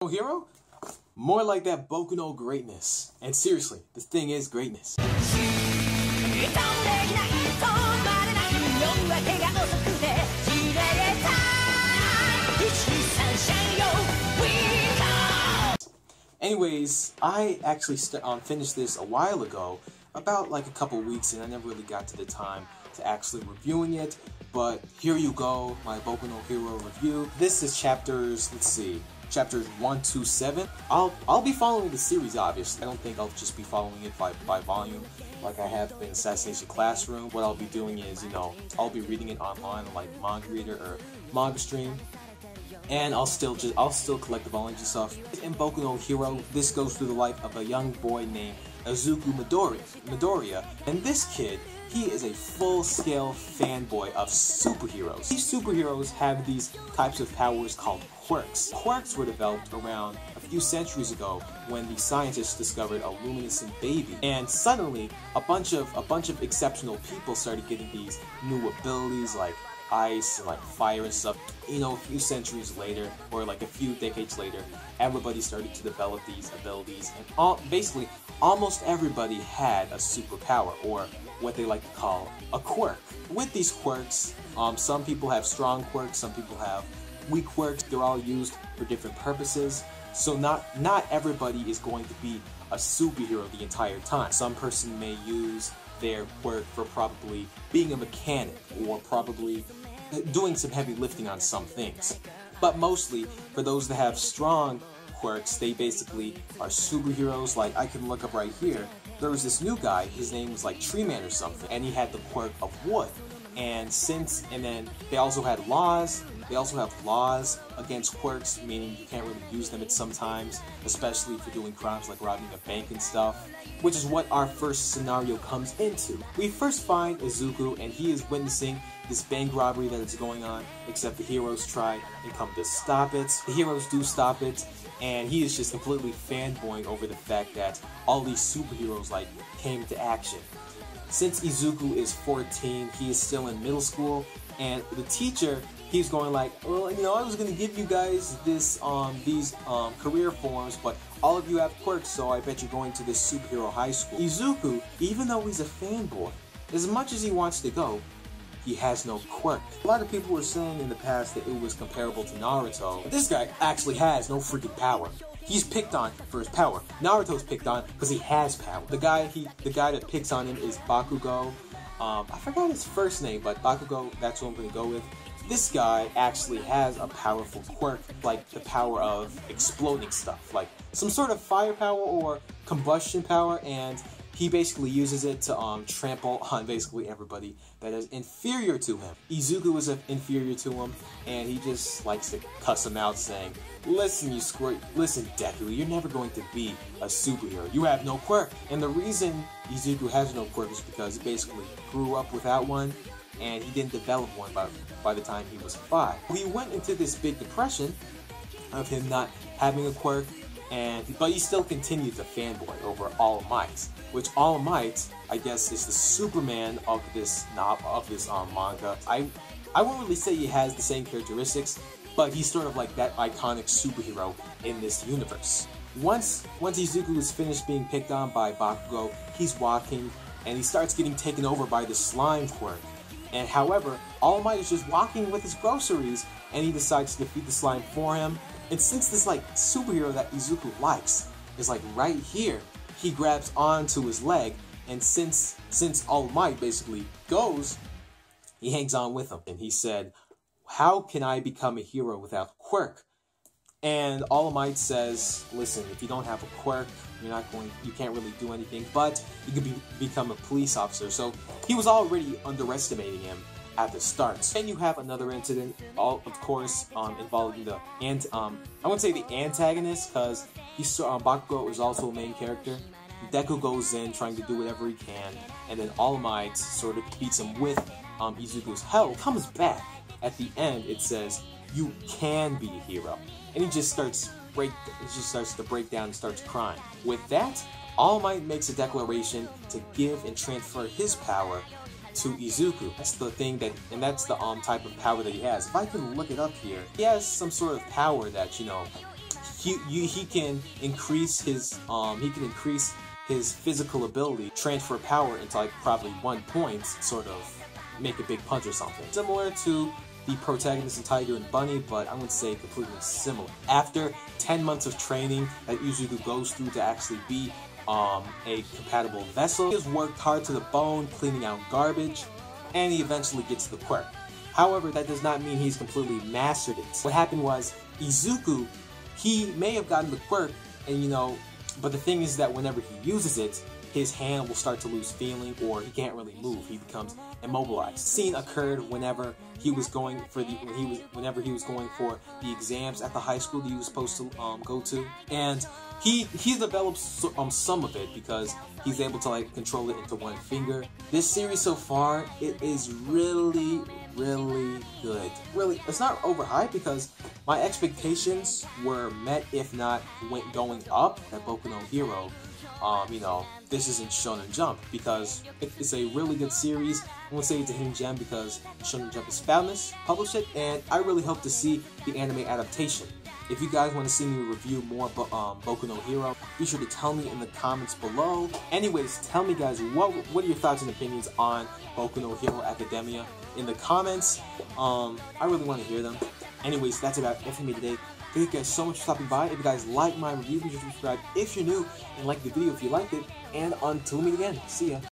Hero? More like that Boku no greatness. And seriously, this thing is greatness. Anyways, I actually finished this a while ago, about like a couple weeks, and I never really got to the time to actually reviewing it. But here you go, my Boku no Hero review. This is chapters, let's see, chapters 1 to 7. I'll be following the series, obviously. I don't think I'll just be following it by volume like I have in Assassination Classroom. What I'll be doing is, you know, I'll be reading it online like Manga Reader or Manga Stream. And I'll still collect the volumes and stuff. In Boku no Hero, this goes through the life of a young boy named Izuku Midoriya. And this kid, he is a full-scale fanboy of superheroes. These superheroes have these types of powers called quirks. Quirks were developed around a few centuries ago when the scientists discovered a luminescent baby. And suddenly, a bunch of exceptional people started getting these new abilities like ice and like fire and stuff. You know, a few centuries later, or like a few decades later, everybody started to develop these abilities, and basically almost everybody had a superpower, or what they like to call a quirk. With these quirks, some people have strong quirks, some people have weak quirks. They're all used for different purposes. So not everybody is going to be a superhero the entire time. Some person may use their quirk for probably being a mechanic, or probably doing some heavy lifting on some things. But mostly, for those that have strong quirks, they basically are superheroes. Like, I can look up right here, there was this new guy, his name was like Tree Man or something, and he had the quirk of wood. And then they also had laws. They also have laws against quirks, meaning you can't really use them at sometimes, especially for doing crimes like robbing a bank and stuff, which is what our first scenario comes into. We first find Izuku, and he is witnessing this bank robbery that is going on, except the heroes try and come to stop it. The heroes do stop it, and he is just completely fanboying over the fact that all these superheroes like came to action. Since Izuku is 14, he is still in middle school, and the teacher, he's going like, well, you know, I was going to give you guys these career forms, but all of you have quirks, so I bet you're going to this superhero high school. Izuku, even though he's a fanboy, as much as he wants to go, he has no quirk. A lot of people were saying in the past that it was comparable to Naruto, but this guy actually has no freaking power. He's picked on for his power. Naruto's picked on because he has power. The guy that picks on him is Bakugo. I forgot his first name, but Bakugo, that's what I'm going to go with. This guy actually has a powerful quirk, like the power of exploding stuff, like some sort of fire power or combustion power, and he basically uses it to trample on basically everybody that is inferior to him. Izuku is inferior to him, and he just likes to cuss him out, saying, listen, you squirt, listen, Deku, you're never going to be a superhero. You have no quirk. And the reason Izuku has no quirk is because he basically grew up without one, and he didn't develop one by the time he was 5. He went into this big depression of him not having a quirk, but he still continued to fanboy over All Might, which All Might, I guess, is the Superman of this manga. I won't really say he has the same characteristics, but he's sort of like that iconic superhero in this universe. Once Izuku is finished being picked on by Bakugo, he's walking, and he starts getting taken over by the slime quirk. And however, All Might is just walking with his groceries, and he decides to defeat the slime for him. And since this like superhero that Izuku likes is like right here, he grabs onto his leg, and since All Might basically goes, he hangs on with him. And he said, how can I become a hero without quirk? And All Might says, listen, if you don't have a quirk, you can't really do anything, but you can become a police officer. So he was already underestimating him at the start. Then you have another incident, of course, involving the I wouldn't say the antagonist, because Bakugo is also a main character. Deku goes in trying to do whatever he can, and then All Might sort of beats him with Izuku's help. Comes back at the end. It says, "You can be a hero," and he just starts to break down and starts crying. With that, All Might makes a declaration to give and transfer his power to Izuku. That's the thing that's the type of power that he has. If I can look it up here, he has some sort of power that, he can increase his physical ability, transfer power into like probably 1 point, sort of make a big punch or something. Similar to the protagonist in Tiger and Bunny, but I wouldn't say completely similar. After 10 months of training that Izuku goes through to actually be a compatible vessel, he has worked hard to the bone, cleaning out garbage, and he eventually gets the quirk. However, that does not mean he's completely mastered it. What happened was, Izuku, he may have gotten the quirk, and but the thing is that whenever he uses it, his hand will start to lose feeling, or he can't really move. He becomes immobilized. Scene occurred whenever he was going for the exams at the high school that he was supposed to go to, and he develops some of it because he's able to like control it into 1 finger. This series so far, it is really good. Really, it's not overhyped because my expectations were met, if not went going up, at Boku no Hero. This isn't Shonen Jump because it's a really good series. I won't say it's a hidden gem because Shonen Jump is Foundness published it, and I really hope to see the anime adaptation. If you guys want to see me review more Boku no Hero, be sure to tell me in the comments below. Anyways, tell me guys, what are your thoughts and opinions on Boku no Hero Academia in the comments. I really want to hear them. Anyways, that's about it for me today. Thank you guys so much for stopping by. If you guys like my review, be sure to subscribe if you're new, and like the video if you liked it. And until we meet again, see ya.